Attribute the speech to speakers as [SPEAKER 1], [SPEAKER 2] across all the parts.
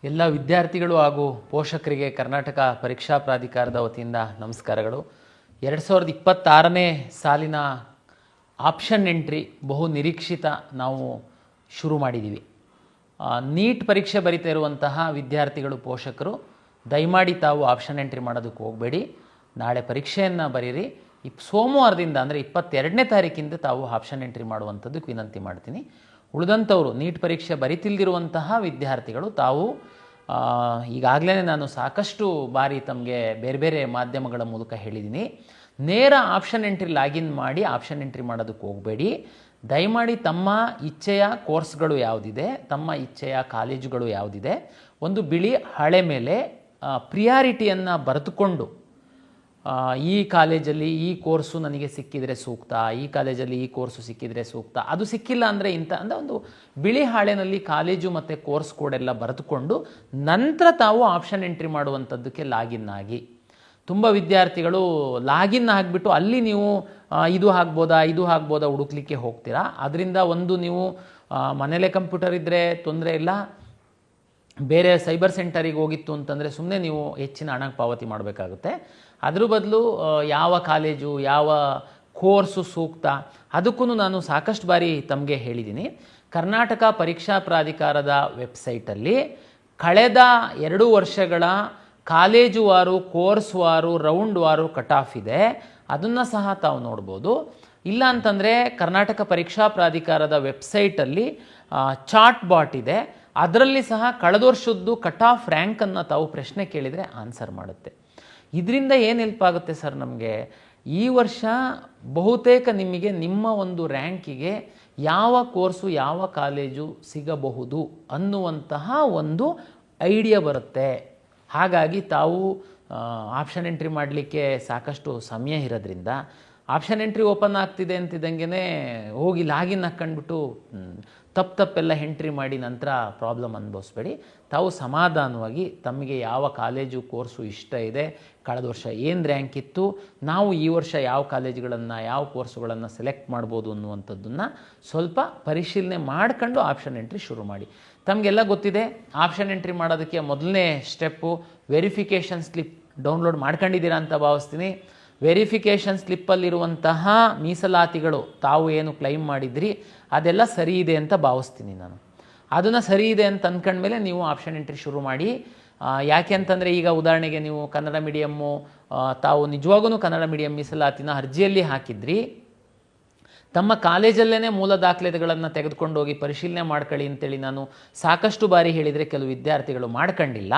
[SPEAKER 1] ಎಲ್ಲ ವಿದ್ಯಾರ್ಥಿಗಳು ಹಾಗೂ ಪೋಷಕರಿಗೆ ಕರ್ನಾಟಕ ಪರೀಕ್ಷಾ ಪ್ರಾಧಿಕಾರದ ವತಿಯಿಂದ ನಮಸ್ಕಾರಗಳು. 2026ನೇ ಸಾಲಿನ ಆಪ್ಷನ್ ಎಂಟ್ರಿ ಬಹು ನಿರೀಕ್ಷಿತ ನಾವು ಶುರು ಮಾಡಿದ್ದೀವಿ. ನೀಟ್ ಪರೀಕ್ಷೆ ಬರೀತಾ ಇರುವಂತಹ ವಿದ್ಯಾರ್ಥಿಗಳು ಪೋಷಕರು ದಯಮಾಡಿ ತಾವು ಆಪ್ಷನ್ ಎಂಟ್ರಿ ಮಾಡೋದಕ್ಕೆ ಹೋಗಬೇಡಿ. ನಾಳೆ ಪರೀಕ್ಷೆಯನ್ನು ಬರೀರಿ. ಸೋಮವಾರದಿಂದ ಅಂದರೆ 22ನೇ ತಾರೀಕಿಂದ ತಾವು ಆಪ್ಷನ್ ಎಂಟ್ರಿ ಮಾಡುವಂಥದ್ದಕ್ಕೆ ವಿನಂತಿ ಮಾಡ್ತೀನಿ. ಉಳಿದಂಥವರು ನೀಟ್ ಪರೀಕ್ಷೆ ಬರಿತಿಲ್ದಿರುವಂತಹ ವಿದ್ಯಾರ್ಥಿಗಳು ತಾವು ಈಗಾಗಲೇ ನಾನು ಸಾಕಷ್ಟು ಬಾರಿ ತಮಗೆ ಬೇರೆ ಬೇರೆ ಮಾಧ್ಯಮಗಳ ಮೂಲಕ ಹೇಳಿದ್ದೀನಿ, ನೇರ ಆಪ್ಷನ್ ಎಂಟ್ರಿ ಲಾಗಿನ್ ಮಾಡಿ ಆಪ್ಷನ್ ಎಂಟ್ರಿ ಮಾಡೋದಕ್ಕೆ ಹೋಗಬೇಡಿ. ದಯಮಾಡಿ ತಮ್ಮ ಇಚ್ಛೆಯ ಕೋರ್ಸ್ಗಳು ಯಾವುದಿದೆ, ತಮ್ಮ ಇಚ್ಛೆಯ ಕಾಲೇಜುಗಳು ಯಾವುದಿದೆ, ಒಂದು ಬಿಳಿ ಹಳೆ ಮೇಲೆ ಪ್ರಿಯಾರಿಟಿಯನ್ನು ಬರೆದುಕೊಂಡು ಈ ಕಾಲೇಜಲ್ಲಿ ಈ ಕೋರ್ಸು ನನಗೆ ಸಿಕ್ಕಿದರೆ ಸೂಕ್ತ, ಈ ಕಾಲೇಜಲ್ಲಿ ಈ ಕೋರ್ಸು ಸಿಕ್ಕಿದರೆ ಸೂಕ್ತ, ಅದು ಸಿಕ್ಕಿಲ್ಲ ಅಂದರೆ ಅಂದರೆ ಒಂದು ಬಿಳಿ ಹಾಳೆನಲ್ಲಿ ಕಾಲೇಜು ಮತ್ತು ಕೋರ್ಸ್ ಕೋಡೆಲ್ಲ ಬರೆದುಕೊಂಡು ನಂತರ ತಾವು ಆಪ್ಷನ್ ಎಂಟ್ರಿ ಮಾಡುವಂಥದ್ದಕ್ಕೆ ಲಾಗಿನ್ ಆಗಿ. ತುಂಬ ವಿದ್ಯಾರ್ಥಿಗಳು ಲಾಗಿನ್ ಆಗಿಬಿಟ್ಟು ಅಲ್ಲಿ ನೀವು ಇದು ಆಗ್ಬೋದಾ ಹುಡುಕ್ಲಿಕ್ಕೆ ಹೋಗ್ತೀರಾ. ಅದರಿಂದ ಒಂದು ನೀವು ಮನೇಲೇ ಕಂಪ್ಯೂಟರ್ ಇದ್ದರೆ ತೊಂದರೆ ಇಲ್ಲ, ಬೇರೆ ಸೈಬರ್ ಸೆಂಟರಿಗೆ ಹೋಗಿತ್ತು ಅಂತಂದರೆ ಸುಮ್ಮನೆ ನೀವು ಹೆಚ್ಚಿನ ಹಣ ಪಾವತಿ ಮಾಡಬೇಕಾಗುತ್ತೆ. ಅದ್ರ ಬದಲು ಯಾವ ಕಾಲೇಜು ಯಾವ ಕೋರ್ಸು ಸೂಕ್ತ ಅದಕ್ಕೂ ನಾನು ಸಾಕಷ್ಟು ಬಾರಿ ತಮಗೆ ಹೇಳಿದ್ದೀನಿ. ಕರ್ನಾಟಕ ಪರೀಕ್ಷಾ ಪ್ರಾಧಿಕಾರದ ವೆಬ್ಸೈಟಲ್ಲಿ ಕಳೆದ 2 ವರ್ಷಗಳ ಕಾಲೇಜು ವಾರು, ಕೋರ್ಸ್ ವಾರು, ರೌಂಡ್ ವಾರು ಕಟ್ ಆಫ್ ಇದೆ. ಅದನ್ನು ಸಹ ತಾವು ನೋಡ್ಬೋದು. ಇಲ್ಲ ಅಂತಂದರೆ ಕರ್ನಾಟಕ ಪರೀಕ್ಷಾ ಪ್ರಾಧಿಕಾರದ ವೆಬ್ಸೈಟಲ್ಲಿ ಚಾಟ್ ಬಾಟ್ ಇದೆ, ಅದರಲ್ಲಿ ಸಹ ಕಳೆದ ವರ್ಷದ್ದು ಕಟ್ ಆಫ್ ರ್ಯಾಂಕನ್ನು ತಾವು ಪ್ರಶ್ನೆ ಕೇಳಿದರೆ ಆನ್ಸರ್ ಮಾಡುತ್ತೆ. ಇದರಿಂದ ಏನು ಹೆಲ್ಪ್ ಆಗುತ್ತೆ ಸರ್ ನಮಗೆ? ಈ ವರ್ಷ ಬಹುತೇಕ ನಿಮಗೆ ನಿಮ್ಮ ಒಂದು ರ್ಯಾಂಕಿಗೆ ಯಾವ ಕೋರ್ಸು ಯಾವ ಕಾಲೇಜು ಸಿಗಬಹುದು ಅನ್ನುವಂತಹ ಒಂದು ಐಡಿಯಾ ಬರುತ್ತೆ. ಹಾಗಾಗಿ ತಾವು ಆಪ್ಷನ್ ಎಂಟ್ರಿ ಮಾಡಲಿಕ್ಕೆ ಸಾಕಷ್ಟು ಸಮಯ ಇರೋದ್ರಿಂದ ಆಪ್ಷನ್ ಎಂಟ್ರಿ ಓಪನ್ ಆಗ್ತಿದೆ ಅಂತಿದ್ದಂಗೆ ಹೋಗಿ ಲಾಗಿನ್ ಹಾಕ್ಕೊಂಡ್ಬಿಟ್ಟು ತಪ್ಪೆಲ್ಲ ಎಂಟ್ರಿ ಮಾಡಿ ನಂತರ ಪ್ರಾಬ್ಲಮ್ ಅನುಭವಿಸ್ಬೇಡಿ. ತಾವು ಸಮಾಧಾನವಾಗಿ ತಮಗೆ ಯಾವ ಕಾಲೇಜು ಕೋರ್ಸು ಇಷ್ಟ ಇದೆ, ಕಳೆದ ವರ್ಷ ಏನು ರ್ಯಾಂಕ್ ಇತ್ತು, ನಾವು ಈ ವರ್ಷ ಯಾವ ಕಾಲೇಜುಗಳನ್ನು ಯಾವ ಕೋರ್ಸುಗಳನ್ನು ಸೆಲೆಕ್ಟ್ ಮಾಡ್ಬೋದು ಅನ್ನುವಂಥದ್ದನ್ನು ಸ್ವಲ್ಪ ಪರಿಶೀಲನೆ ಮಾಡ್ಕೊಂಡು ಆಪ್ಷನ್ ಎಂಟ್ರಿ ಶುರು ಮಾಡಿ. ತಮಗೆಲ್ಲ ಗೊತ್ತಿದೆ, ಆಪ್ಷನ್ ಎಂಟ್ರಿ ಮಾಡೋದಕ್ಕೆ ಮೊದಲನೇ ಸ್ಟೆಪ್ಪು ವೆರಿಫಿಕೇಷನ್ ಸ್ಲಿಪ್ ಡೌನ್ಲೋಡ್ ಮಾಡ್ಕೊಂಡಿದ್ದೀರಾ ಅಂತ ಭಾವಿಸ್ತೀನಿ. ವೆರಿಫಿಕೇಷನ್ ಸ್ಲಿಪ್ಪಲ್ಲಿರುವಂತಹ ಮೀಸಲಾತಿಗಳು ತಾವು ಏನು ಕ್ಲೈಮ್ ಮಾಡಿದ್ರಿ ಅದೆಲ್ಲ ಸರಿ ಇದೆ ಅಂತ ಭಾವಿಸ್ತೀನಿ ನಾನು. ಅದನ್ನು ಸರಿ ಇದೆ ಅಂತ ಅಂದ್ಕೊಂಡ್ಮೇಲೆ ನೀವು ಆಪ್ಷನ್ ಎಂಟ್ರಿ ಶುರು ಮಾಡಿ. ಯಾಕೆ ಅಂತಂದರೆ ಈಗ ಉದಾಹರಣೆಗೆ ನೀವು ಕನ್ನಡ ಮೀಡಿಯಮ್ಮು, ತಾವು ನಿಜವಾಗೂ ಕನ್ನಡ ಮೀಡಿಯಂ ಮೀಸಲಾತಿನ ಅರ್ಜಿಯಲ್ಲಿ ಹಾಕಿದ್ರಿ, ತಮ್ಮ ಕಾಲೇಜಲ್ಲೇ ಮೂಲ ದಾಖಲೆಗಳನ್ನು ತೆಗೆದುಕೊಂಡು ಹೋಗಿ ಪರಿಶೀಲನೆ ಮಾಡ್ಕೊಳ್ಳಿ ಅಂತೇಳಿ ನಾನು ಸಾಕಷ್ಟು ಬಾರಿ ಹೇಳಿದರೆ ಕೆಲವು ವಿದ್ಯಾರ್ಥಿಗಳು ಮಾಡ್ಕೊಂಡಿಲ್ಲ.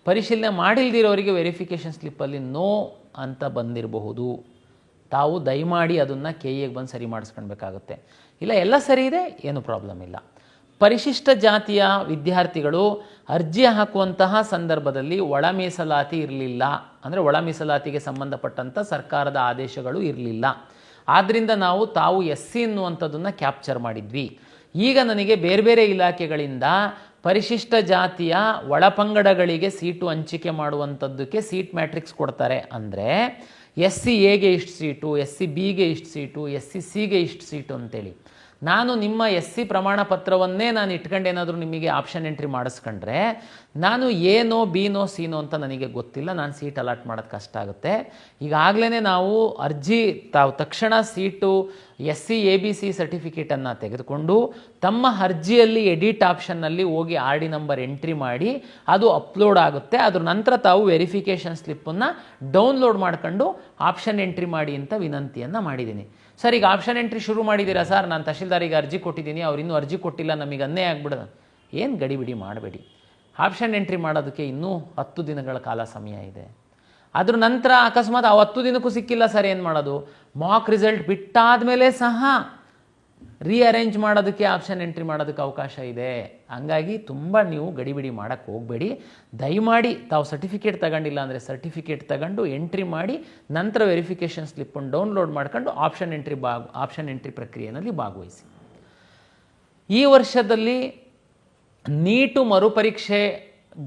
[SPEAKER 1] ಪರಿಶೀಲನೆ ಮಾಡಿಲ್ದಿರೋರಿಗೆ ವೆರಿಫಿಕೇಷನ್ ಸ್ಲಿಪ್ಪಲ್ಲಿ ನೋ ಅಂತ ಬಂದಿರಬಹುದು. ತಾವು ದಯಮಾಡಿ ಅದನ್ನು KEಗೆ ಬಂದು ಸರಿ ಮಾಡಿಸ್ಕೊಳ್ಬೇಕಾಗುತ್ತೆ. ಇಲ್ಲ ಎಲ್ಲ ಸರಿ ಇದೆ, ಏನು ಪ್ರಾಬ್ಲಮ್ ಇಲ್ಲ. ಪರಿಶಿಷ್ಟ ಜಾತಿಯ ವಿದ್ಯಾರ್ಥಿಗಳು ಅರ್ಜಿ ಹಾಕುವಂತಹ ಸಂದರ್ಭದಲ್ಲಿ ಒಳ ಮೀಸಲಾತಿ ಇರಲಿಲ್ಲ, ಅಂದರೆ ಒಳ ಮೀಸಲಾತಿಗೆ ಸಂಬಂಧಪಟ್ಟಂಥ ಸರ್ಕಾರದ ಆದೇಶಗಳು ಇರಲಿಲ್ಲ. ಆದ್ದರಿಂದ ನಾವು ತಾವು SC ಅನ್ನುವಂಥದ್ದನ್ನು ಕ್ಯಾಪ್ಚರ್ ಮಾಡಿದ್ವಿ. ಈಗ ನನಗೆ ಬೇರೆ ಬೇರೆ ಇಲಾಖೆಗಳಿಂದ ಪರಿಶಿಷ್ಟ ಜಾತಿಯ ಒಳಪಂಗಡಗಳಿಗೆ ಸೀಟು ಹಂಚಿಕೆ ಮಾಡುವಂಥದ್ದಕ್ಕೆ ಸೀಟ್ ಮ್ಯಾಟ್ರಿಕ್ಸ್ ಕೊಡ್ತಾರೆ. ಅಂದರೆ SC-Aಗೆ ಇಷ್ಟು ಸೀಟು, SC-Bಗೆ ಇಷ್ಟು ಸೀಟು, SC-Cಗೆ ಇಷ್ಟು ಸೀಟು ಅಂತೇಳಿ. ನಾನು ನಿಮ್ಮ SC ಪ್ರಮಾಣ ಪತ್ರವನ್ನೇ ನಾನು ಇಟ್ಕೊಂಡೇನಾದರೂ ನಿಮಗೆ ಆಪ್ಷನ್ ಎಂಟ್ರಿ ಮಾಡಿಸ್ಕೊಂಡ್ರೆ ನಾನು ಏನೋ ಬಿನೋ ಸಿನೋ ಅಂತ ನನಗೆ ಗೊತ್ತಿಲ್ಲ, ನಾನು ಸೀಟ್ ಅಲಾಟ್ ಮಾಡೋದು ಕಷ್ಟ ಆಗುತ್ತೆ. ಈಗಾಗಲೇ ನಾವು ತಾವು ತಕ್ಷಣ ಸೀಟು SC-ABC ಸರ್ಟಿಫಿಕೇಟನ್ನು ತೆಗೆದುಕೊಂಡು ತಮ್ಮ ಅರ್ಜಿಯಲ್ಲಿ ಎಡಿಟ್ ಆಪ್ಷನ್ನಲ್ಲಿ ಹೋಗಿ RD ನಂಬರ್ ಎಂಟ್ರಿ ಮಾಡಿ ಅದು ಅಪ್ಲೋಡ್ ಆಗುತ್ತೆ. ಅದ್ರ ನಂತರ ತಾವು ವೆರಿಫಿಕೇಷನ್ ಸ್ಲಿಪ್ಪನ್ನು ಡೌನ್ಲೋಡ್ ಮಾಡ್ಕೊಂಡು ಆಪ್ಷನ್ ಎಂಟ್ರಿ ಮಾಡಿ ಅಂತ ವಿನಂತಿಯನ್ನು ಮಾಡಿದ್ದೀನಿ. ಸರ್, ಈಗ ಆಪ್ಷನ್ ಎಂಟ್ರಿ ಶುರು ಮಾಡಿದ್ದೀರಾ ಸರ್, ನಾನು ತಹಶೀಲ್ದಾರಿಗೆ ಅರ್ಜಿ ಕೊಟ್ಟಿದ್ದೀನಿ, ಅವ್ರು ಇನ್ನೂ ಅರ್ಜಿ ಕೊಟ್ಟಿಲ್ಲ, ನಮಗೆ ಅನ್ನೇ ಆಗ್ಬಿಡೋದು. ಏನು ಗಡಿಬಿಡಿ ಮಾಡಬೇಡಿ. ಆಪ್ಷನ್ ಎಂಟ್ರಿ ಮಾಡೋದಕ್ಕೆ ಇನ್ನೂ 10 ದಿನಗಳ ಕಾಲ ಸಮಯ ಇದೆ. ಅದ್ರ ನಂತರ ಅಕಸ್ಮಾತ್ 10 ದಿನಕ್ಕೂ ಸಿಕ್ಕಿಲ್ಲ ಸರ್, ಏನು ಮಾಡೋದು? ಮಾಕ್ ರಿಸಲ್ಟ್ ಬಿಟ್ಟಾದ ಮೇಲೆ ಸಹ ರೀಅರೇಂಜ್ ಮಾಡೋದಕ್ಕೆ ಆಪ್ಷನ್ ಎಂಟ್ರಿ ಮಾಡೋದಕ್ಕೆ ಅವಕಾಶ ಇದೆ. ಹಂಗಾಗಿ ತುಂಬ ನೀವು ಗಡಿಬಿಡಿ ಮಾಡೋಕ್ಕೆ ಹೋಗಬೇಡಿ. ದಯಮಾಡಿ ತಾವು ಸರ್ಟಿಫಿಕೇಟ್ ತಗೊಂಡಿಲ್ಲ ಅಂದರೆ ಸರ್ಟಿಫಿಕೇಟ್ ತಗೊಂಡು ಎಂಟ್ರಿ ಮಾಡಿ ನಂತರ ವೆರಿಫಿಕೇಷನ್ ಸ್ಲಿಪ್ಪನ್ನು ಡೌನ್ಲೋಡ್ ಮಾಡ್ಕೊಂಡು ಆಪ್ಷನ್ ಎಂಟ್ರಿ ಪ್ರಕ್ರಿಯೆಯಲ್ಲಿ ಭಾಗವಹಿಸಿ. ಈ ವರ್ಷದಲ್ಲಿ ನೀಟು ಮರುಪರೀಕ್ಷೆ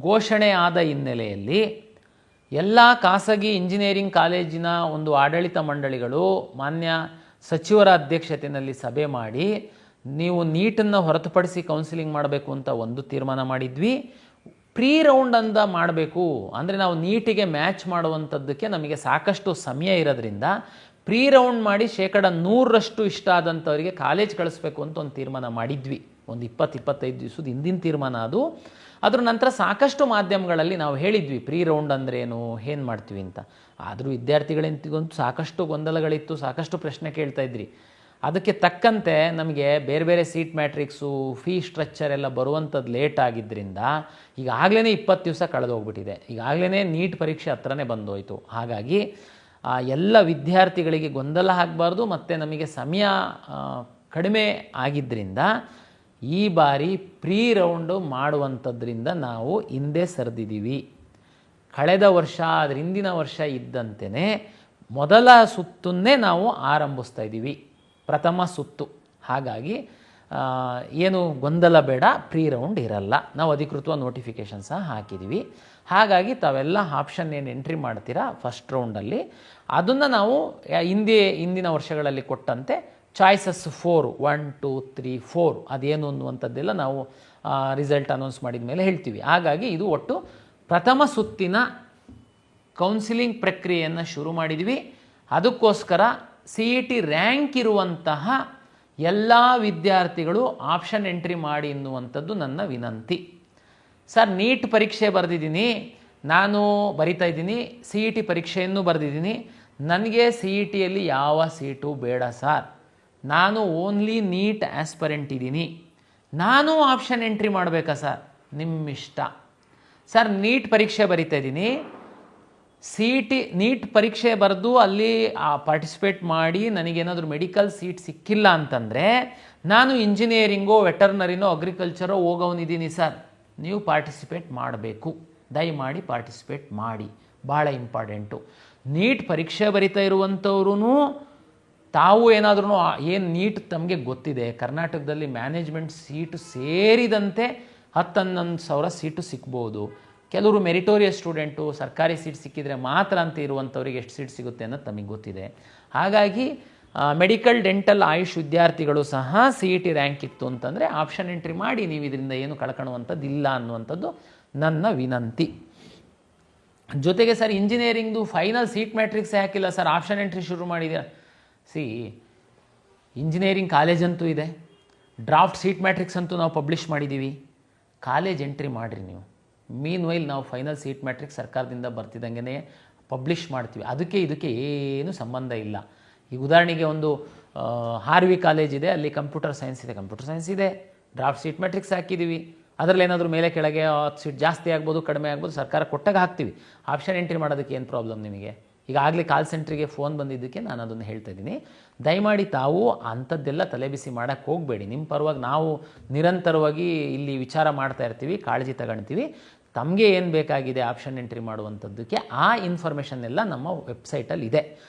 [SPEAKER 1] ಘೋಷಣೆ ಆದ ಹಿನ್ನೆಲೆಯಲ್ಲಿ ಎಲ್ಲ ಖಾಸಗಿ ಇಂಜಿನಿಯರಿಂಗ್ ಕಾಲೇಜಿನ ಒಂದು ಆಡಳಿತ ಮಂಡಳಿಗಳು ಮಾನ್ಯ ಸಚಿವರ ಅಧ್ಯಕ್ಷತೆಯಲ್ಲಿ ಸಭೆ ಮಾಡಿ ನೀವು ನೀಟನ್ನು ಹೊರತುಪಡಿಸಿ ಕೌನ್ಸಿಲಿಂಗ್ ಮಾಡಬೇಕು ಅಂತ ಒಂದು ತೀರ್ಮಾನ ಮಾಡಿದ್ವಿ. ಪ್ರೀ ರೌಂಡ್ ಅಂತ ಮಾಡಬೇಕು ಅಂದರೆ ನಾವು ನೀಟಿಗೆ ಮ್ಯಾಚ್ ಮಾಡುವಂಥದ್ದಕ್ಕೆ ನಮಗೆ ಸಾಕಷ್ಟು ಸಮಯ ಇರೋದ್ರಿಂದ ಪ್ರೀ ರೌಂಡ್ ಮಾಡಿ 100% ಇಷ್ಟ ಆದಂಥವರಿಗೆ ಕಾಲೇಜ್ ಕಳಿಸ್ಬೇಕು ಅಂತ ಒಂದು ತೀರ್ಮಾನ ಮಾಡಿದ್ವಿ. ಒಂದು 20-25 ದಿವಸದ ಹಿಂದಿನ ತೀರ್ಮಾನ ಅದು. ಅದ್ರ ನಂತರ ಸಾಕಷ್ಟು ಮಾಧ್ಯಮಗಳಲ್ಲಿ ನಾವು ಹೇಳಿದ್ವಿ ಪ್ರೀ ರೌಂಡ್ ಅಂದ್ರೇನು, ಏನು ಮಾಡ್ತೀವಿ ಅಂತ. ಆದರೂ ವಿದ್ಯಾರ್ಥಿಗಳಿಗಂತೂ ಸಾಕಷ್ಟು ಗೊಂದಲಗಳಿತ್ತು, ಸಾಕಷ್ಟು ಪ್ರಶ್ನೆ ಕೇಳ್ತಾ ಇದ್ರಿ. ಅದಕ್ಕೆ ತಕ್ಕಂತೆ ನಮಗೆ ಬೇರೆ ಬೇರೆ ಸೀಟ್ ಮ್ಯಾಟ್ರಿಕ್ಸು, ಫೀ ಸ್ಟ್ರಕ್ಚರ್ ಎಲ್ಲ ಬರುವಂಥದ್ದು ಲೇಟ್ ಆಗಿದ್ದರಿಂದ ಈಗಾಗಲೇ 20 ದಿವಸ ಕಳೆದೋಗ್ಬಿಟ್ಟಿದೆ. ಈಗಾಗಲೇ ನೀಟ್ ಪರೀಕ್ಷೆ ಹತ್ರನೇ ಬಂದೋಯ್ತು. ಹಾಗಾಗಿ ಎಲ್ಲ ವಿದ್ಯಾರ್ಥಿಗಳಿಗೆ ಗೊಂದಲ ಆಗಬಾರ್ದು ಮತ್ತು ನಮಗೆ ಸಮಯ ಕಡಿಮೆ ಆಗಿದ್ದರಿಂದ ಈ ಬಾರಿ ಪ್ರೀ ರೌಂಡು ಮಾಡುವಂಥದ್ರಿಂದ ನಾವು ಹಿಂದೆ ಸರಿದಿದ್ದೀವಿ. ಕಳೆದ ವರ್ಷ ಅದರ ಹಿಂದಿನ ವರ್ಷ ಇದ್ದಂತೆಯೇ ಮೊದಲ ಸುತ್ತನ್ನೇ ನಾವು ಆರಂಭಿಸ್ತಾ ಇದ್ದೀವಿ, ಪ್ರಥಮ ಸುತ್ತು. ಹಾಗಾಗಿ ಏನು ಗೊಂದಲ ಬೇಡ, ಪ್ರೀ ರೌಂಡ್ ಇರಲ್ಲ. ನಾವು ಅಧಿಕೃತವಾಗಿ ನೋಟಿಫಿಕೇಷನ್ ಸಹ ಹಾಕಿದ್ದೀವಿ. ಹಾಗಾಗಿ ತಾವೆಲ್ಲ ಆಪ್ಷನ್ ಏನು ಎಂಟ್ರಿ ಮಾಡ್ತೀರಾ ಫಸ್ಟ್ ರೌಂಡಲ್ಲಿ, ಅದನ್ನು ನಾವು ಹಿಂದಿನ ವರ್ಷಗಳಲ್ಲಿ ಕೊಟ್ಟಂತೆ ಚಾಯ್ಸಸ್ 4 1 2 3 4 ಅದೇನು ಅನ್ನುವಂಥದ್ದೆಲ್ಲ ನಾವು ರಿಸಲ್ಟ್ ಅನೌನ್ಸ್ ಮಾಡಿದ ಮೇಲೆ ಹೇಳ್ತೀವಿ. ಹಾಗಾಗಿ ಇದು ಒಟ್ಟು ಪ್ರಥಮ ಸುತ್ತಿನ ಕೌನ್ಸಿಲಿಂಗ್ ಪ್ರಕ್ರಿಯೆಯನ್ನು ಶುರು ಮಾಡಿದ್ವಿ. ಅದಕ್ಕೋಸ್ಕರ CET ರ್ಯಾಂಕ್ ಇರುವಂತಹ ಎಲ್ಲ ವಿದ್ಯಾರ್ಥಿಗಳು ಆಪ್ಷನ್ ಎಂಟ್ರಿ ಮಾಡಿ ಎನ್ನುವಂಥದ್ದು ನನ್ನ ವಿನಂತಿ. ಸರ್, ನೀಟ್ ಪರೀಕ್ಷೆ ಬರೆದಿದ್ದೀನಿ, ನಾನು ಬರಿತಾ ಇದ್ದೀನಿ, CET ಪರೀಕ್ಷೆಯನ್ನು ಬರೆದಿದ್ದೀನಿ, ನನಗೆ CETಯಲ್ಲಿ ಯಾವ ಸೀಟು ಬೇಡ ಸರ್, ನಾನು ಓನ್ಲಿ ನೀಟ್ ಆಸ್ಪರೆಂಟ್ ಇದ್ದೀನಿ, ನಾನು ಆಪ್ಷನ್ ಎಂಟ್ರಿ ಮಾಡಬೇಕಾ ಸರ್? ನಿಮ್ಮಿಷ್ಟ ಸರ್. ನೀಟ್ ಪರೀಕ್ಷೆ ಬರಿತಾ ಇದ್ದೀನಿ, CET ನೀಟ್ ಪರೀಕ್ಷೆ ಬರೆದು ಅಲ್ಲಿ ಪಾರ್ಟಿಸಿಪೇಟ್ ಮಾಡಿ ನನಗೇನಾದರೂ ಮೆಡಿಕಲ್ ಸೀಟ್ ಸಿಕ್ಕಿಲ್ಲ ಅಂತಂದರೆ ನಾನು ಇಂಜಿನಿಯರಿಂಗೋ ವೆಟರ್ನರಿನೋ ಅಗ್ರಿಕಲ್ಚರೋ ಹೋಗೋನಿದ್ದೀನಿ ಸರ್, ನೀವು ಪಾರ್ಟಿಸಿಪೇಟ್ ಮಾಡಬೇಕು, ದಯಮಾಡಿ ಪಾರ್ಟಿಸಿಪೇಟ್ ಮಾಡಿ, ಭಾಳ ಇಂಪಾರ್ಟೆಂಟು. ನೀಟ್ ಪರೀಕ್ಷೆ ಬರಿತಾ ಇರುವಂಥವ್ರೂ ತಾವು ಏನಾದ್ರೂ ಏನು ನೀಟ್ ತಮಗೆ ಗೊತ್ತಿದೆ, ಕರ್ನಾಟಕದಲ್ಲಿ ಮ್ಯಾನೇಜ್ಮೆಂಟ್ ಸೀಟು ಸೇರಿದಂತೆ 10-11 ಸಾವಿರ ಸೀಟು ಸಿಗ್ಬೋದು. ಕೆಲವರು ಮೆರಿಟೋರಿಯಸ್ ಸ್ಟೂಡೆಂಟು, ಸರ್ಕಾರಿ ಸೀಟ್ ಸಿಕ್ಕಿದರೆ ಮಾತ್ರ ಅಂತ ಇರುವಂಥವ್ರಿಗೆ ಎಷ್ಟು ಸೀಟ್ ಸಿಗುತ್ತೆ ಅನ್ನೋದು ತಮಗೆ ಗೊತ್ತಿದೆ. ಹಾಗಾಗಿ ಮೆಡಿಕಲ್, ಡೆಂಟಲ್, ಆಯುಷ್ ವಿದ್ಯಾರ್ಥಿಗಳು ಸಹ CET ರ್ಯಾಂಕ್ ಇತ್ತು ಅಂತಂದರೆ ಆಪ್ಷನ್ ಎಂಟ್ರಿ ಮಾಡಿ, ನೀವು ಇದರಿಂದ ಏನು ಕಳ್ಕೊಳ್ಳುವಂಥದ್ದು ಇಲ್ಲ ಅನ್ನುವಂಥದ್ದು ನನ್ನ ವಿನಂತಿ. ಜೊತೆಗೆ ಸರ್, ಇಂಜಿನಿಯರಿಂಗ್ದು ಫೈನಲ್ ಸೀಟ್ ಮ್ಯಾಟ್ರಿಕ್ಸೇ ಹಾಕಿಲ್ಲ ಸರ್, ಆಪ್ಷನ್ ಎಂಟ್ರಿ ಶುರು ಮಾಡಿದ್ದೀರಾ? ಇಂಜಿನಿಯರಿಂಗ್ ಕಾಲೇಜ್ ಅಂತೂ ಇದೆ, ಡ್ರಾಫ್ಟ್ ಸೀಟ್ ಮ್ಯಾಟ್ರಿಕ್ಸ್ ಅಂತೂ ನಾವು ಪಬ್ಲಿಷ್ ಮಾಡಿದ್ದೀವಿ, ಕಾಲೇಜ್ ಎಂಟ್ರಿ ಮಾಡಿರಿ ನೀವು. ಮೀನ್ ವೈಲ್ ನಾವು ಫೈನಲ್ ಸೀಟ್ ಮ್ಯಾಟ್ರಿಕ್ಸ್ ಸರ್ಕಾರದಿಂದ ಬರ್ತಿದ್ದಂಗೆ ಪಬ್ಲಿಷ್ ಮಾಡ್ತೀವಿ. ಇದಕ್ಕೆ ಏನು ಸಂಬಂಧ ಇಲ್ಲ. ಈಗ ಉದಾಹರಣೆಗೆ ಒಂದು RV ಕಾಲೇಜ್ ಇದೆ, ಅಲ್ಲಿ ಕಂಪ್ಯೂಟರ್ ಸೈನ್ಸ್ ಇದೆ, ಡ್ರಾಫ್ಟ್ ಸೀಟ್ ಮ್ಯಾಟ್ರಿಕ್ಸ್ ಹಾಕಿದ್ದೀವಿ, ಅದರಲ್ಲಿ ಏನಾದರೂ ಮೇಲೆ ಕೆಳಗೆ 10 ಸೀಟ್ ಜಾಸ್ತಿ ಆಗ್ಬೋದು, ಕಡಿಮೆ ಆಗ್ಬೋದು, ಸರ್ಕಾರ ಕೊಟ್ಟಾಗ ಹಾಕ್ತೀವಿ. ಆಪ್ಷನ್ ಎಂಟ್ರಿ ಮಾಡೋದಕ್ಕೆ ಏನು ಪ್ರಾಬ್ಲಮ್ ನಿಮಗೆ? ಈಗಾಗಲೇ ಕಾಲ್ ಸೆಂಟ್ರಿಗೆ ಫೋನ್ ಬಂದಿದ್ದಕ್ಕೆ ನಾನು ಅದನ್ನು ಹೇಳ್ತಾ ಇದ್ದೀನಿ. ದಯಮಾಡಿ ತಾವು ಅಂಥದ್ದೆಲ್ಲ ತಲೆಬಿಸಿ ಮಾಡೋಕ್ಕೆ ಹೋಗಬೇಡಿ. ನಿಮ್ಮ ಪರವಾಗಿ ನಾವು ನಿರಂತರವಾಗಿ ಇಲ್ಲಿ ವಿಚಾರ ಮಾಡ್ತಾ ಇರ್ತೀವಿ, ಕಾಳಜಿ ತಗೊಳ್ತೀವಿ. ತಮಗೆ ಏನು ಬೇಕಾಗಿದೆ ಆಪ್ಷನ್ ಎಂಟ್ರಿ ಮಾಡುವಂಥದ್ದಕ್ಕೆ ಆ ಇನ್ಫಾರ್ಮೇಷನ್ ಎಲ್ಲ ನಮ್ಮ ವೆಬ್ಸೈಟಲ್ಲಿ ಇದೆ.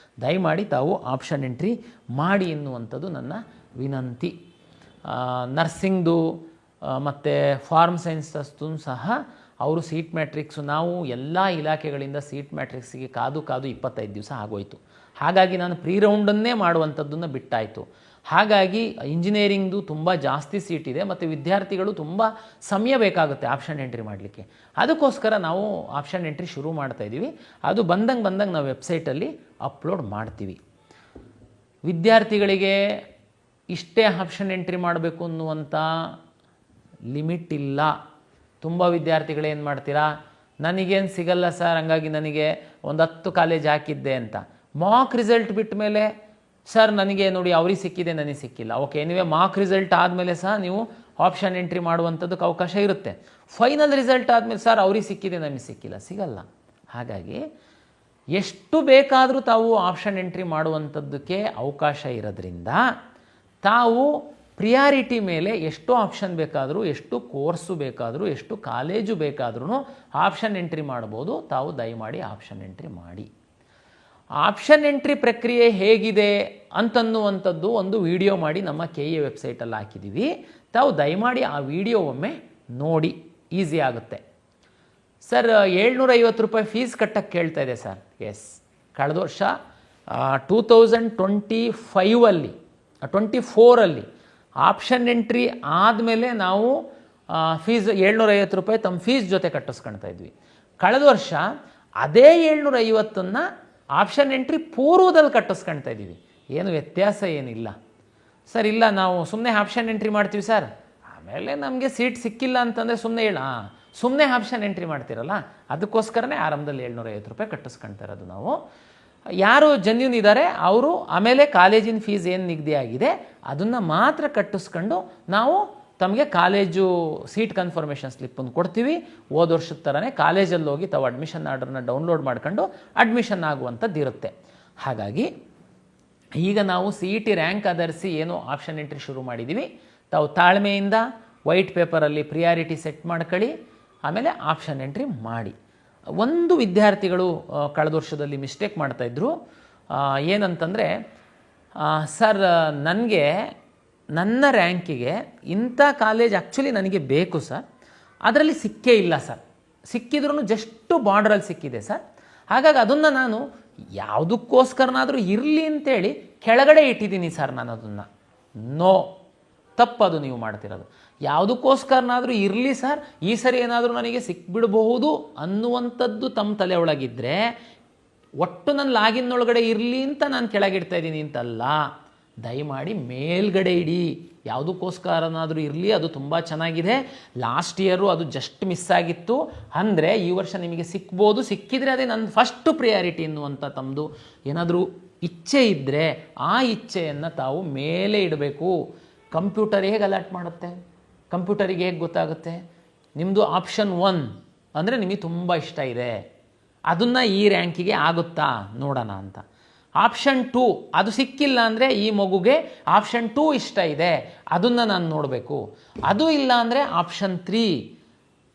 [SPEAKER 1] ದಯಮಾಡಿ ತಾವು ಆಪ್ಷನ್ ಎಂಟ್ರಿ ಮಾಡಿ ಎನ್ನುವಂಥದ್ದು ನನ್ನ ವಿನಂತಿ. ನರ್ಸಿಂಗ್ದು ಮತ್ತು ಫಾರ್ಮ್ ಸೈನ್ಸಸ್ದು ಸಹ ಅವರು ಸೀಟ್ ಮ್ಯಾಟ್ರಿಕ್ಸು, ನಾವು ಎಲ್ಲ ಇಲಾಖೆಗಳಿಂದ ಸೀಟ್ ಮ್ಯಾಟ್ರಿಕ್ಸಿಗೆ ಕಾದು 25 ದಿವಸ ಆಗೋಯಿತು. ಹಾಗಾಗಿ ನಾನು ಪ್ರೀ ರೌಂಡನ್ನೇ ಮಾಡುವಂಥದ್ದನ್ನು ಬಿಟ್ಟಾಯಿತು. ಹಾಗಾಗಿ ಇಂಜಿನಿಯರಿಂಗ್ದು ತುಂಬ ಜಾಸ್ತಿ ಸೀಟ್ ಇದೆ ಮತ್ತು ವಿದ್ಯಾರ್ಥಿಗಳು ತುಂಬ ಸಮಯ ಬೇಕಾಗುತ್ತೆ ಆಪ್ಷನ್ ಎಂಟ್ರಿ ಮಾಡಲಿಕ್ಕೆ. ಅದಕ್ಕೋಸ್ಕರ ನಾವು ಆಪ್ಷನ್ ಎಂಟ್ರಿ ಶುರು ಮಾಡ್ತಾಯಿದ್ದೀವಿ. ಅದು ಬಂದಂಗೆ ನಾವು ವೆಬ್ಸೈಟಲ್ಲಿ ಅಪ್ಲೋಡ್ ಮಾಡ್ತೀವಿ. ವಿದ್ಯಾರ್ಥಿಗಳಿಗೆ ಇಷ್ಟೇ ಆಪ್ಷನ್ ಎಂಟ್ರಿ ಮಾಡಬೇಕು ಅನ್ನುವಂಥ ಲಿಮಿಟ್ ಇಲ್ಲ. ತುಂಬ ವಿದ್ಯಾರ್ಥಿಗಳು ಏನು ಮಾಡ್ತೀರಾ, ನನಗೇನು ಸಿಗಲ್ಲ ಸರ್, ಹಂಗಾಗಿ ನನಗೆ ಒಂದು 10 ಕಾಲೇಜ್ ಹಾಕಿದ್ದೆ ಅಂತ ಮಾಕ್ ರಿಸಲ್ಟ್ ಬಿಟ್ಟ ಮೇಲೆ ಸರ್ ನನಗೆ ನೋಡಿ ಅವ್ರಿಗೆ ಸಿಕ್ಕಿದೆ ನನಗೆ ಸಿಕ್ಕಿಲ್ಲ. ಓಕೆ, ಎನಿವೆ ಮಾಕ್ ರಿಸಲ್ಟ್ ಆದಮೇಲೆ ಸಹ ನೀವು ಆಪ್ಷನ್ ಎಂಟ್ರಿ ಮಾಡುವಂಥದ್ದಕ್ಕೆ ಅವಕಾಶ ಇರುತ್ತೆ. ಫೈನಲ್ ರಿಸಲ್ಟ್ ಆದಮೇಲೆ ಸರ್ ಅವ್ರಿಗೆ ಸಿಕ್ಕಿದೆ ನನಗೆ ಸಿಕ್ಕಿಲ್ಲ, ಸಿಗಲ್ಲ. ಹಾಗಾಗಿ ಎಷ್ಟು ಬೇಕಾದರೂ ತಾವು ಆಪ್ಷನ್ ಎಂಟ್ರಿ ಮಾಡುವಂಥದ್ದಕ್ಕೆ ಅವಕಾಶ ಇರೋದ್ರಿಂದ ತಾವು ಪ್ರಿಯಾರಿಟಿ ಮೇಲೆ ಎಷ್ಟು ಆಪ್ಷನ್ ಬೇಕಾದರೂ, ಎಷ್ಟು ಕೋರ್ಸು ಬೇಕಾದರೂ, ಎಷ್ಟು ಕಾಲೇಜು ಬೇಕಾದ್ರೂ ಆಪ್ಷನ್ ಎಂಟ್ರಿ ಮಾಡ್ಬೋದು. ತಾವು ದಯಮಾಡಿ ಆಪ್ಷನ್ ಎಂಟ್ರಿ ಮಾಡಿ. ಆಪ್ಷನ್ ಎಂಟ್ರಿ ಪ್ರಕ್ರಿಯೆ ಹೇಗಿದೆ ಅಂತನ್ನುವಂಥದ್ದು ಒಂದು ವಿಡಿಯೋ ಮಾಡಿ ನಮ್ಮ KA ವೆಬ್ಸೈಟಲ್ಲಿ ಹಾಕಿದ್ದೀವಿ. ತಾವು ದಯಮಾಡಿ ಆ ವಿಡಿಯೋ ಒಮ್ಮೆ ನೋಡಿ, ಈಸಿ ಆಗುತ್ತೆ. ಸರ್, 750 ರೂಪಾಯಿ ಫೀಸ್ ಕಟ್ಟಕ್ಕೆ ಕೇಳ್ತಾ ಇದೆ ಸರ್. ಎಸ್, ಕಳೆದ ವರ್ಷ 2024 ಆಪ್ಷನ್ ಎಂಟ್ರಿ ಆದಮೇಲೆ ನಾವು ಫೀಸ್ 750 ರೂಪಾಯಿ ತಮ್ಮ ಫೀಸ್ ಜೊತೆ ಕಟ್ಟಿಸ್ಕೊಳ್ತಾ ಇದ್ವಿ. ಕಳೆದ ವರ್ಷ ಅದೇ 750ನ್ನು ಆಪ್ಷನ್ ಎಂಟ್ರಿ ಪೂರ್ವದಲ್ಲಿ ಕಟ್ಟಿಸ್ಕೊಳ್ತಾ ಇದ್ದೀವಿ. ಏನು ವ್ಯತ್ಯಾಸ ಏನಿಲ್ಲ ಸರ್. ಇಲ್ಲ ನಾವು ಸುಮ್ಮನೆ ಆಪ್ಷನ್ ಎಂಟ್ರಿ ಮಾಡ್ತೀವಿ ಸರ್, ಆಮೇಲೆ ನಮಗೆ ಸೀಟ್ ಸಿಕ್ಕಿಲ್ಲ ಅಂತಂದರೆ ಸುಮ್ಮನೆ ಆಪ್ಷನ್ ಎಂಟ್ರಿ ಮಾಡ್ತೀರಲ್ಲ, ಅದಕ್ಕೋಸ್ಕರನೇ ಆರಂಭದಲ್ಲಿ 750 ರೂಪಾಯಿ ಕಟ್ಟಿಸ್ಕೊಳ್ತಾ ಇರೋದು ನಾವು. ಯಾರು ಜೆನ್ಯೂನ್ ಇದ್ದಾರೆ ಅವರು ಆಮೇಲೆ ಕಾಲೇಜಿನ ಫೀಸ್ ಏನು ನಿಗದಿ ಆಗಿದೆ ಅದನ್ನು ಮಾತ್ರ ಕಟ್ಟಿಸ್ಕೊಂಡು ನಾವು ತಮಗೆ ಕಾಲೇಜು ಸೀಟ್ ಕನ್ಫರ್ಮೇಷನ್ ಸ್ಲಿಪ್ಪನ್ನು ಕೊಡ್ತೀವಿ. ಹೋದ ವರ್ಷದ ಥರನೇ ಕಾಲೇಜಲ್ಲಿ ಹೋಗಿ ತಾವು ಅಡ್ಮಿಷನ್ ಆರ್ಡರ್ನ ಡೌನ್ಲೋಡ್ ಮಾಡ್ಕೊಂಡು ಅಡ್ಮಿಷನ್ ಆಗುವಂಥದ್ದು ಇರುತ್ತೆ. ಹಾಗಾಗಿ ಈಗ ನಾವು CET ರ್ಯಾಂಕ್ ಆಧರಿಸಿ ಏನು ಆಪ್ಷನ್ ಎಂಟ್ರಿ ಶುರು ಮಾಡಿದ್ದೀವಿ, ತಾವು ತಾಳ್ಮೆಯಿಂದ ವೈಟ್ ಪೇಪರಲ್ಲಿ ಪ್ರಿಯಾರಿಟಿ ಸೆಟ್ ಮಾಡ್ಕೊಳ್ಳಿ, ಆಮೇಲೆ ಆಪ್ಷನ್ ಎಂಟ್ರಿ ಮಾಡಿ. ಒಂದು ವಿದ್ಯಾರ್ಥಿಗಳು ಕಳೆದ ವರ್ಷದಲ್ಲಿ ಮಿಸ್ಟೇಕ್ ಮಾಡ್ತಾಯಿದ್ರು. ಏನಂತಂದರೆ, ಸರ್ ನನಗೆ ನನ್ನ ರ್ಯಾಂಕಿಗೆ ಇಂಥ ಕಾಲೇಜ್ ಆ್ಯಕ್ಚುಲಿ ನನಗೆ ಬೇಕು ಸರ್, ಅದರಲ್ಲಿ ಸಿಕ್ಕೇ ಇಲ್ಲ ಸರ್, ಸಿಕ್ಕಿದ್ರೂ ಜಸ್ಟು ಬಾರ್ಡ್ರಲ್ಲಿ ಸಿಕ್ಕಿದೆ ಸರ್, ಹಾಗಾಗಿ ಅದನ್ನು ನಾನು ಯಾವುದಕ್ಕೋಸ್ಕರನಾದರೂ ಇರಲಿ ಅಂತೇಳಿ ಕೆಳಗಡೆ ಇಟ್ಟಿದ್ದೀನಿ ಸರ್ ನಾನು ಅದನ್ನು. ನೋ, ತಪ್ಪದು ನೀವು ಮಾಡ್ತಿರೋದು. ಯಾವುದಕ್ಕೋಸ್ಕರನಾದರೂ ಇರಲಿ ಸರ್, ಈ ಸರಿ ಏನಾದರೂ ನನಗೆ ಸಿಕ್ಬಿಡಬಹುದು ಅನ್ನುವಂಥದ್ದು ತಮ್ಮ ತಲೆ ಒಳಗಿದ್ದರೆ ಒಟ್ಟು ನನ್ನ ಲಾಗಿನ್ ಒಳಗಡೆ ಇರಲಿ ಅಂತ ನಾನು ಕೆಳಗಿಡ್ತಾ ಇದ್ದೀನಿ ಅಂತಲ್ಲ. ದಯಮಾಡಿ ಮೇಲ್ಗಡೆ ಇಡಿ. ಯಾವುದಕ್ಕೋಸ್ಕರನಾದರೂ ಇರಲಿ, ಅದು ತುಂಬ ಚೆನ್ನಾಗಿದೆ. ಲಾಸ್ಟ್ ಇಯರು ಅದು ಜಸ್ಟ್ ಮಿಸ್ ಆಗಿತ್ತು ಅಂದರೆ ಈ ವರ್ಷ ನಿಮಗೆ ಸಿಕ್ಬೋದು. ಸಿಕ್ಕಿದರೆ ಅದೇ ನನ್ನ ಫಸ್ಟ್ ಪ್ರಿಯಾರಿಟಿ ಎನ್ನುವಂಥ ತಮ್ಮದು ಏನಾದರೂ ಇಚ್ಛೆ ಇದ್ದರೆ ಆ ಇಚ್ಛೆಯನ್ನು ತಾವು ಮೇಲೆ ಇಡಬೇಕು. ಕಂಪ್ಯೂಟರ್ ಹೇಗೆ ಅಲರ್ಟ್ ಮಾಡುತ್ತೆ? ಕಂಪ್ಯೂಟರಿಗೆ ಹೇಗೆ ಗೊತ್ತಾಗುತ್ತೆ? ನಿಮ್ಮದು ಆಪ್ಷನ್ 1 ಅಂದರೆ ನಿಮಗೆ ತುಂಬ ಇಷ್ಟ ಇದೆ, ಅದನ್ನು ಈ ರ್ಯಾಂಕಿಗೆ ಆಗುತ್ತಾ ನೋಡೋಣ ಅಂತ. ಆಪ್ಷನ್ 2 ಅದು ಸಿಕ್ಕಿಲ್ಲ ಅಂದರೆ ಈ ಮಗುಗೆ ಆಪ್ಷನ್ 2 ಇಷ್ಟ ಇದೆ, ಅದನ್ನು ನಾನು ನೋಡಬೇಕು. ಅದು ಇಲ್ಲ ಅಂದರೆ ಆಪ್ಷನ್ 3.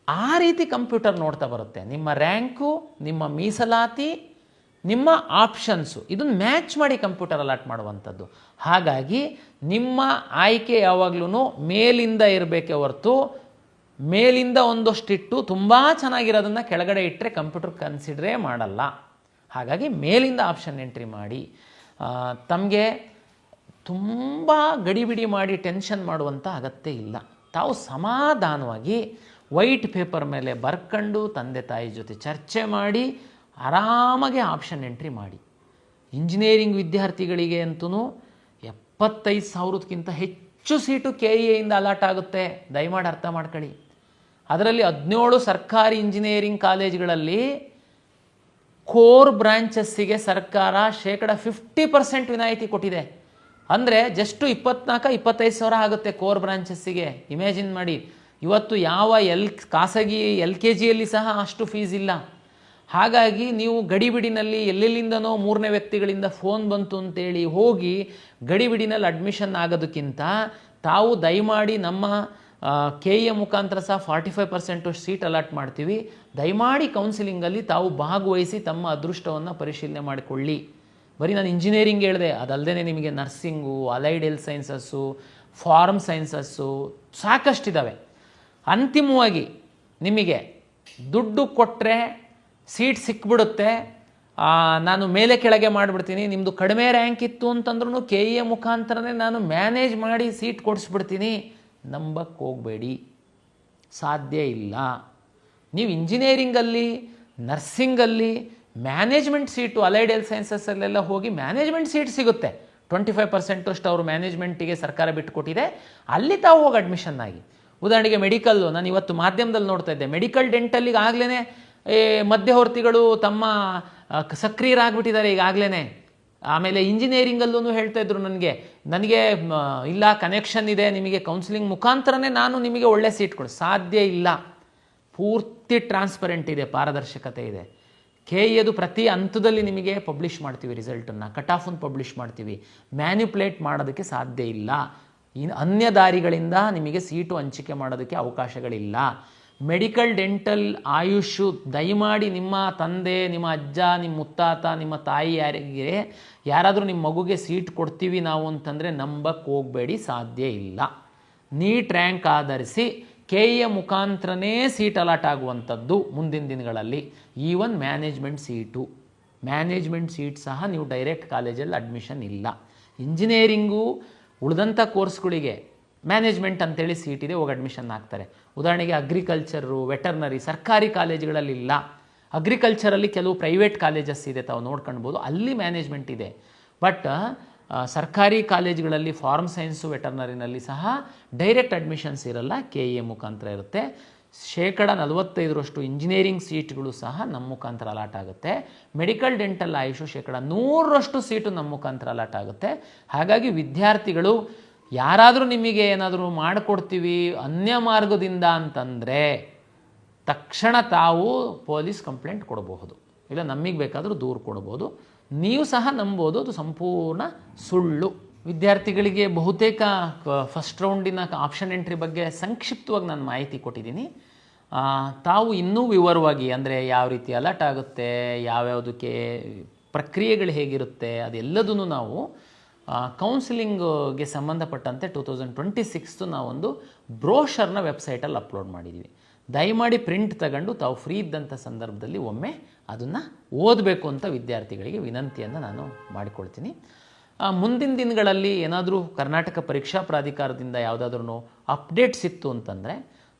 [SPEAKER 1] ಆ ರೀತಿ ಕಂಪ್ಯೂಟರ್ ನೋಡ್ತಾ ಬರುತ್ತೆ. ನಿಮ್ಮ ರ್ಯಾಂಕು, ನಿಮ್ಮ ಮೀಸಲಾತಿ, ನಿಮ್ಮ ಆಪ್ಷನ್ಸು ಇದನ್ನು ಮ್ಯಾಚ್ ಮಾಡಿ ಕಂಪ್ಯೂಟರ್ ಅಲಾಟ್ ಮಾಡುವಂಥದ್ದು. ಹಾಗಾಗಿ ನಿಮ್ಮ ಆಯ್ಕೆ ಯಾವಾಗಲೂ ಮೇಲಿಂದ ಇರಬೇಕೇ ಹೊರತು ಮೇಲಿಂದ ಒಂದಷ್ಟಿಟ್ಟು ತುಂಬ ಚೆನ್ನಾಗಿರೋದನ್ನು ಕೆಳಗಡೆ ಇಟ್ಟರೆ ಕಂಪ್ಯೂಟರ್ ಕನ್ಸಿಡರೇ ಮಾಡಲ್ಲ. ಹಾಗಾಗಿ ಮೇಲಿಂದ ಆಪ್ಷನ್ ಎಂಟ್ರಿ ಮಾಡಿ. ತಮಗೆ ತುಂಬ ಗಡಿಬಿಡಿ ಮಾಡಿ ಟೆನ್ಷನ್ ಮಾಡುವಂಥ ಅಗತ್ಯ ಇಲ್ಲ. ತಾವು ಸಮಾಧಾನವಾಗಿ ವೈಟ್ ಪೇಪರ್ ಮೇಲೆ ಬರ್ಕೊಂಡು ತಂದೆ ತಾಯಿ ಜೊತೆ ಚರ್ಚೆ ಮಾಡಿ ಆರಾಮಾಗಿ ಆಪ್ಷನ್ ಎಂಟ್ರಿ ಮಾಡಿ. ಇಂಜಿನಿಯರಿಂಗ್ ವಿದ್ಯಾರ್ಥಿಗಳಿಗೆ ಅಂತೂ 75,000ಕ್ಕಿಂತ ಹೆಚ್ಚು ಸೀಟು KEAಯಿಂದ ಅಲಾಟ್ ಆಗುತ್ತೆ. ದಯಮಾಡಿ ಅರ್ಥ ಮಾಡ್ಕೊಳ್ಳಿ. ಅದರಲ್ಲಿ 17 ಸರ್ಕಾರಿ ಇಂಜಿನಿಯರಿಂಗ್ ಕಾಲೇಜುಗಳಲ್ಲಿ ಕೋರ್ ಬ್ರಾಂಚಸ್ಸಿಗೆ ಸರ್ಕಾರ 50% ವಿನಾಯಿತಿ ಕೊಟ್ಟಿದೆ. ಅಂದರೆ ಜಸ್ಟು 24-25 ಸಾವಿರ ಆಗುತ್ತೆ ಕೋರ್ ಬ್ರಾಂಚಸ್ಸಿಗೆ. ಇಮ್ಯಾಜಿನ್ ಮಾಡಿ. ಇವತ್ತು ಯಾವ ಖಾಸಗಿ LKGಯಲ್ಲಿ ಸಹ ಅಷ್ಟು ಫೀಸ್ ಇಲ್ಲ. ಹಾಗಾಗಿ ನೀವು ಗಡಿಬಿಡಿನಲ್ಲಿ ಎಲ್ಲೆಲ್ಲಿಂದನೋ 3ನೇ ವ್ಯಕ್ತಿಗಳಿಂದ ಫೋನ್ ಬಂತು ಅಂತೇಳಿ ಹೋಗಿ ಗಡಿಬಿಡಿನಲ್ಲಿ ಅಡ್ಮಿಷನ್ ಆಗೋದಕ್ಕಿಂತ ತಾವು ದಯಮಾಡಿ ನಮ್ಮ KEA ಮುಖಾಂತರ ಸಹ 45% ಸೀಟ್ ಅಲಾಟ್ ಮಾಡ್ತೀವಿ. ದಯಮಾಡಿ ಕೌನ್ಸಿಲಿಂಗಲ್ಲಿ ತಾವು ಭಾಗವಹಿಸಿ ತಮ್ಮ ಅದೃಷ್ಟವನ್ನು ಪರಿಶೀಲನೆ ಮಾಡಿಕೊಳ್ಳಿ. ಬರೀ ನಾನು ಇಂಜಿನಿಯರಿಂಗ್ ಹೇಳಿದೆ, ಅದಲ್ಲದೆ ನಿಮಗೆ nursing, allied health sciences, pharm sciences ಸಾಕಷ್ಟಿದ್ದಾವೆ. ಅಂತಿಮವಾಗಿ ನಿಮಗೆ ದುಡ್ಡು ಕೊಟ್ಟರೆ ಸೀಟ್ ಸಿಕ್ಬಿಡುತ್ತೆ, ನಾನು ಮೇಲೆ ಕೆಳಗೆ ಮಾಡಿಬಿಡ್ತೀನಿ, ನಿಮ್ಮದು ಕಡಿಮೆ ರ್ಯಾಂಕ್ ಇತ್ತು ಅಂತಂದ್ರೂ KEA ಮುಖಾಂತರನೇ ನಾನು ಮ್ಯಾನೇಜ್ ಮಾಡಿ ಸೀಟ್ ಕೊಡಿಸ್ಬಿಡ್ತೀನಿ. ನಂಬಕ್ಕೆ ಹೋಗಬೇಡಿ, ಸಾಧ್ಯ ಇಲ್ಲ. ನೀವು ಇಂಜಿನಿಯರಿಂಗಲ್ಲಿ, ನರ್ಸಿಂಗಲ್ಲಿ ಮ್ಯಾನೇಜ್ಮೆಂಟ್ ಸೀಟು, ಅಲೈಡ್ ಹೆಲ್ತ್ ಸೈನ್ಸಸ್ಸಲ್ಲೆಲ್ಲ ಹೋಗಿ ಮ್ಯಾನೇಜ್ಮೆಂಟ್ ಸೀಟ್ ಸಿಗುತ್ತೆ. 25% ಅಷ್ಟು ಅವರು ಮ್ಯಾನೇಜ್ಮೆಂಟಿಗೆ ಸರ್ಕಾರ ಬಿಟ್ಟುಕೊಟ್ಟಿದೆ. ಅಲ್ಲಿ ತಾವು ಹೋಗಿ ಅಡ್ಮಿಷನ್ ಆಗಿ. ಉದಾಹರಣೆಗೆ ಮೆಡಿಕಲ್ಲು, ನಾನು ಇವತ್ತು ಮಾಧ್ಯಮದಲ್ಲಿ ನೋಡ್ತಾ ಇದ್ದೆ, ಮೆಡಿಕಲ್ ಡೆಂಟಲ್ಲಿಗೆ ಆಗಲೇ ಮಧ್ಯವರ್ತಿಗಳು ತಮ್ಮ ಸಕ್ರಿಯರಾಗ್ಬಿಟ್ಟಿದ್ದಾರೆ ಈಗಾಗಲೇ. ಆಮೇಲೆ ಇಂಜಿನಿಯರಿಂಗಲ್ಲೂ ಹೇಳ್ತಾ ಇದ್ರು ನನಗೆ ಇಲ್ಲ ಕನೆಕ್ಷನ್ ಇದೆ, ನಿಮಗೆ ಕೌನ್ಸಿಲಿಂಗ್ ಮುಖಾಂತರನೇ ನಾನು ನಿಮಗೆ ಒಳ್ಳೆ ಸೀಟ್ ಕೊಡಿ. ಸಾಧ್ಯ ಇಲ್ಲ. ಪೂರ್ತಿ ಟ್ರಾನ್ಸ್ಪರೆಂಟ್ ಇದೆ, ಪಾರದರ್ಶಕತೆ ಇದೆ. KEAದು ಪ್ರತಿ ಹಂತದಲ್ಲಿ ನಿಮಗೆ ಪಬ್ಲಿಷ್ ಮಾಡ್ತೀವಿ, ರಿಸಲ್ಟನ್ನು, ಕಟ್ ಆಫನ್ನು ಪಬ್ಲಿಷ್ ಮಾಡ್ತೀವಿ. ಮ್ಯಾನ್ಯುಪ್ಲೇಟ್ ಮಾಡೋದಕ್ಕೆ ಸಾಧ್ಯ ಇಲ್ಲ. ಅನ್ಯ ದಾರಿಗಳಿಂದ ನಿಮಗೆ ಸೀಟು ಹಂಚಿಕೆ ಮಾಡೋದಕ್ಕೆ ಅವಕಾಶಗಳಿಲ್ಲ. ಮೆಡಿಕಲ್, ಡೆಂಟಲ್, ಆಯುಷು ದಯಮಾಡಿ ನಿಮ್ಮ ತಂದೆ, ನಿಮ್ಮ ಅಜ್ಜ, ನಿಮ್ಮ ಮುತ್ತಾತ, ನಿಮ್ಮ ತಾಯಿ ಯಾರಾದರೂ ನಿಮ್ಮ ಮಗುಗೆ ಸೀಟ್ ಕೊಡ್ತೀವಿ ನಾವು ಅಂತಂದರೆ ನಂಬಕ್ಕೆ ಹೋಗಬೇಡಿ, ಸಾಧ್ಯ ಇಲ್ಲ. ನೀಟ್ ರ್ಯಾಂಕ್ ಆಧರಿಸಿ KEA ಮುಖಾಂತರನೇ ಸೀಟ್ ಅಲಾಟ್ ಆಗುವಂಥದ್ದು ಮುಂದಿನ ದಿನಗಳಲ್ಲಿ. ಈವನ್ ಮ್ಯಾನೇಜ್ಮೆಂಟ್ ಸೀಟ್ ಸಹ ನೀವು ಡೈರೆಕ್ಟ್ ಕಾಲೇಜಲ್ಲಿ ಅಡ್ಮಿಷನ್ ಇಲ್ಲ. ಇಂಜಿನಿಯರಿಂಗು ಉಳಿದಂಥ ಕೋರ್ಸ್ಗಳಿಗೆ ಮ್ಯಾನೇಜ್ಮೆಂಟ್ ಅಂತೇಳಿ ಸೀಟ್ ಇದೆ, ಹೋಗಿ ಅಡ್ಮಿಷನ್ ಆಗ್ತಾರೆ. ಉದಾಹರಣೆಗೆ ಅಗ್ರಿಕಲ್ಚರು, ವೆಟರ್ನರಿ ಸರ್ಕಾರಿ ಕಾಲೇಜುಗಳಲ್ಲಿ ಇಲ್ಲ. ಅಗ್ರಿಕಲ್ಚರಲ್ಲಿ ಕೆಲವು ಪ್ರೈವೇಟ್ ಕಾಲೇಜಸ್ ಇದೆ, ತಾವು ನೋಡ್ಕೊಳ್ಬೋದು, ಅಲ್ಲಿ ಮ್ಯಾನೇಜ್ಮೆಂಟ್ ಇದೆ. ಬಟ್ ಸರ್ಕಾರಿ ಕಾಲೇಜುಗಳಲ್ಲಿ ಫಾರ್ಮ್ ಸೈನ್ಸು, ವೆಟರ್ನರಿನಲ್ಲಿ ಸಹ ಡೈರೆಕ್ಟ್ ಅಡ್ಮಿಷನ್ಸ್ ಇರಲ್ಲ, KE ಮುಖಾಂತರ ಇರುತ್ತೆ. 45% ಇಂಜಿನಿಯರಿಂಗ್ ಸೀಟ್ಗಳು ಸಹ ನಮ್ಮ ಮುಖಾಂತರ ಅಲಾಟ್ ಆಗುತ್ತೆ. ಮೆಡಿಕಲ್, ಡೆಂಟಲ್, ಆಯುಷು 100% ಸೀಟು ನಮ್ಮ ಮುಖಾಂತರ ಅಲಾಟ್ ಆಗುತ್ತೆ. ಹಾಗಾಗಿ ವಿದ್ಯಾರ್ಥಿಗಳು ಯಾರಾದರೂ ನಿಮಗೆ ಏನಾದರೂ ಮಾಡಿಕೊಡ್ತೀವಿ ಅನ್ಯ ಮಾರ್ಗದಿಂದ ಅಂತಂದರೆ ತಕ್ಷಣ ತಾವು ಪೊಲೀಸ್ ಕಂಪ್ಲೇಂಟ್ ಕೊಡಬಹುದು, ಇಲ್ಲ ನಮಗೆ ಬೇಕಾದರೂ ದೂರು ಕೊಡ್ಬೋದು. ನೀವು ಸಹ ನಂಬೋದು ಅದು ಸಂಪೂರ್ಣ ಸುಳ್ಳು. ವಿದ್ಯಾರ್ಥಿಗಳಿಗೆ ಬಹುತೇಕ ಫಸ್ಟ್ ರೌಂಡಿನ ಆಪ್ಷನ್ ಎಂಟ್ರಿ ಬಗ್ಗೆ ಸಂಕ್ಷಿಪ್ತವಾಗಿ ನಾನು ಮಾಹಿತಿ ಕೊಟ್ಟಿದ್ದೀನಿ. ತಾವು ಇನ್ನೂ ವಿವರವಾಗಿ ಅಂದರೆ ಯಾವ ರೀತಿ ಅಲರ್ಟ್ ಆಗುತ್ತೆ, ಯಾವ್ಯಾವುದಕ್ಕೆ ಪ್ರಕ್ರಿಯೆಗಳು ಹೇಗಿರುತ್ತೆ, ಅದೆಲ್ಲದೂ ನಾವು ಕೌನ್ಸಿಲಿಂಗ್ಗೆ ಸಂಬಂಧಪಟ್ಟಂತೆ 2026 ನಾವೊಂದು ಬ್ರೋಷರ್ನ ವೆಬ್ಸೈಟಲ್ಲಿ ಅಪ್ಲೋಡ್ ಮಾಡಿದ್ದೀವಿ. ದಯಮಾಡಿ ಪ್ರಿಂಟ್ ತಗೊಂಡು ತಾವು ಫ್ರೀ ಇದ್ದಂಥ ಸಂದರ್ಭದಲ್ಲಿ ಒಮ್ಮೆ ಅದನ್ನು ಓದಬೇಕು ಅಂತ ವಿದ್ಯಾರ್ಥಿಗಳಿಗೆ ವಿನಂತಿಯನ್ನು ನಾನು ಮಾಡಿಕೊಳ್ತೀನಿ. ಮುಂದಿನ ದಿನಗಳಲ್ಲಿ ಏನಾದರೂ ಕರ್ನಾಟಕ ಪರೀಕ್ಷಾ ಪ್ರಾಧಿಕಾರದಿಂದ ಯಾವುದಾದ್ರೂ ಅಪ್ಡೇಟ್ಸ್ ಇತ್ತು ಅಂತಂದರೆ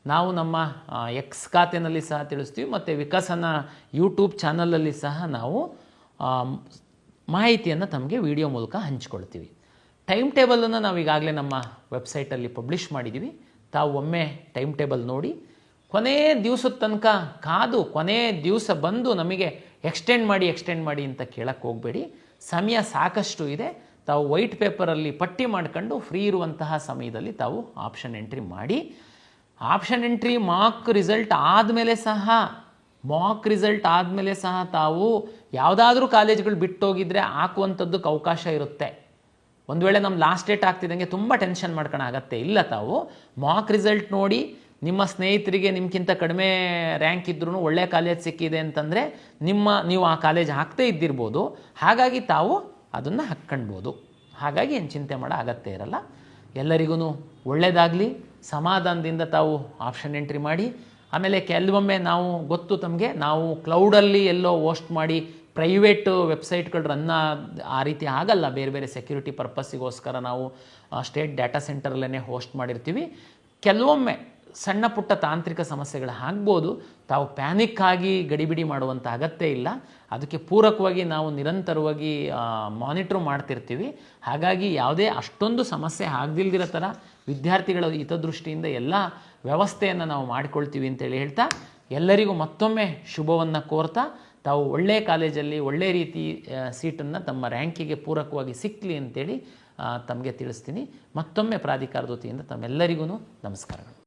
[SPEAKER 1] ನಾವು ನಮ್ಮ ಎಕ್ಸ್ ಖಾತೆಯಲ್ಲಿ ಸಹ ತಿಳಿಸ್ತೀವಿ, ಮತ್ತು ವಿಕಸನ ಯೂಟ್ಯೂಬ್ ಚಾನಲಲ್ಲಿ ಸಹ ನಾವು ಮಾಹಿತಿಯನ್ನು ತಮಗೆ ವಿಡಿಯೋ ಮೂಲಕ ಹಂಚ್ಕೊಳ್ತೀವಿ. ಟೈಮ್ ಟೇಬಲನ್ನು ನಾವು ಈಗಾಗಲೇ ನಮ್ಮ ವೆಬ್ಸೈಟಲ್ಲಿ ಪಬ್ಲಿಷ್ ಮಾಡಿದ್ದೀವಿ. ತಾವು ಒಮ್ಮೆ ಟೈಮ್ ಟೇಬಲ್ ನೋಡಿ, ಕೊನೆಯ ದಿವಸದ ತನಕ ಕಾದು ಕೊನೆಯ ದಿವಸ ಬಂದು ನಮಗೆ ಎಕ್ಸ್ಟೆಂಡ್ ಮಾಡಿ ಅಂತ ಕೇಳಕ್ಕೆ ಹೋಗಬೇಡಿ. ಸಮಯ ಸಾಕಷ್ಟು ಇದೆ. ತಾವು ವೈಟ್ ಪೇಪರಲ್ಲಿ ಪಟ್ಟಿ ಮಾಡ್ಕೊಂಡು ಫ್ರೀ ಇರುವಂತಹ ಸಮಯದಲ್ಲಿ ತಾವು ಆಪ್ಷನ್ ಎಂಟ್ರಿ ಮಾಡಿ. ಆಪ್ಷನ್ ಎಂಟ್ರಿ ಮಾರ್ಕ್ ರಿಸಲ್ಟ್ ಆದಮೇಲೆ ಸಹ ತಾವು ಯಾವುದಾದ್ರೂ ಕಾಲೇಜ್ಗಳು ಬಿಟ್ಟೋಗಿದ್ರೆ ಹಾಕುವಂಥದ್ದಕ್ಕೆ ಅವಕಾಶ ಇರುತ್ತೆ. ಒಂದು ವೇಳೆ ನಮ್ಮ ಲಾಸ್ಟ್ ಡೇಟ್ ಆಗ್ತಿದ್ದಂಗೆ ತುಂಬ ಟೆನ್ಷನ್ ಮಾಡ್ಕೊಳ್ಳೋ ಅಗತ್ಯ ಇಲ್ಲ. ತಾವು ಮಾರ್ಕ್ ರಿಸಲ್ಟ್ ನೋಡಿ, ನಿಮ್ಮ ಸ್ನೇಹಿತರಿಗೆ ನಿಮ್ಗಿಂತ ಕಡಿಮೆ ರ್ಯಾಂಕ್ ಇದ್ರೂ ಒಳ್ಳೆಯ ಕಾಲೇಜ್ ಸಿಕ್ಕಿದೆ ಅಂತಂದರೆ ನೀವು ಆ ಕಾಲೇಜ್ ಹಾಕ್ತೇ ಇದ್ದಿರ್ಬೋದು. ಹಾಗಾಗಿ ತಾವು ಅದನ್ನು ಹಾಕ್ಕೊಳ್ಬೋದು. ಹಾಗಾಗಿ ಏನು ಚಿಂತೆ ಮಾಡೋ ಅಗತ್ಯ ಇರಲ್ಲ. ಎಲ್ಲರಿಗೂ ಒಳ್ಳೆಯದಾಗಲಿ. ಸಮಾಧಾನದಿಂದ ತಾವು ಆಪ್ಷನ್ ಎಂಟ್ರಿ ಮಾಡಿ. ಆಮೇಲೆ ಕೆಲವೊಮ್ಮೆ ನಾವು ಗೊತ್ತು ತಮಗೆ, ನಾವು ಕ್ಲೌಡಲ್ಲಿ ಎಲ್ಲೋ ಹೋಸ್ಟ್ ಮಾಡಿ ಪ್ರೈವೇಟ್ ವೆಬ್ಸೈಟ್ಗಳು ಆ ರೀತಿ ಆಗಲ್ಲ. ಬೇರೆ ಬೇರೆ ಸೆಕ್ಯೂರಿಟಿ ಪರ್ಪಸ್ಸಿಗೋಸ್ಕರ ನಾವು ಸ್ಟೇಟ್ ಡಾಟಾ ಸೆಂಟರಲ್ಲೇ ಹೋಸ್ಟ್ ಮಾಡಿರ್ತೀವಿ. ಕೆಲವೊಮ್ಮೆ ಸಣ್ಣ ಪುಟ್ಟ ತಾಂತ್ರಿಕ ಸಮಸ್ಯೆಗಳು ಆಗ್ಬೋದು. ತಾವು ಪ್ಯಾನಿಕ್ ಆಗಿ ಗಡಿಬಿಡಿ ಮಾಡುವಂಥ ಅಗತ್ಯ ಇಲ್ಲ. ಅದಕ್ಕೆ ಪೂರಕವಾಗಿ ನಾವು ನಿರಂತರವಾಗಿ ಮಾನಿಟ್ರ್ ಮಾಡ್ತಿರ್ತೀವಿ. ಹಾಗಾಗಿ ಯಾವುದೇ ಅಷ್ಟೊಂದು ಸಮಸ್ಯೆ ಆಗದಿಲ್ದಿರೋ ಥರ ವಿದ್ಯಾರ್ಥಿಗಳ ಹಿತದೃಷ್ಟಿಯಿಂದ ಎಲ್ಲ ವ್ಯವಸ್ಥೆಯನ್ನು ನಾವು ಮಾಡಿಕೊಳ್ತೀವಿ ಅಂತೇಳಿ ಹೇಳ್ತಾ, ಎಲ್ಲರಿಗೂ ಮತ್ತೊಮ್ಮೆ ಶುಭವನ್ನು ಕೋರ್ತಾ, ತಾವು ಒಳ್ಳೆಯ ಕಾಲೇಜಲ್ಲಿ ಒಳ್ಳೆಯ ರೀತಿ ಸೀಟನ್ನು ತಮ್ಮ ರ್ಯಾಂಕಿಗೆ ಪೂರಕವಾಗಿ ಸಿಕ್ಕಲಿ ಅಂತೇಳಿ ತಮಗೆ ತಿಳಿಸ್ತೀನಿ. ಮತ್ತೊಮ್ಮೆ ಪ್ರಾಧಿಕಾರದ ವತಿಯಿಂದ ತಮ್ಮೆಲ್ಲರಿಗೂ ನಮಸ್ಕಾರಗಳು.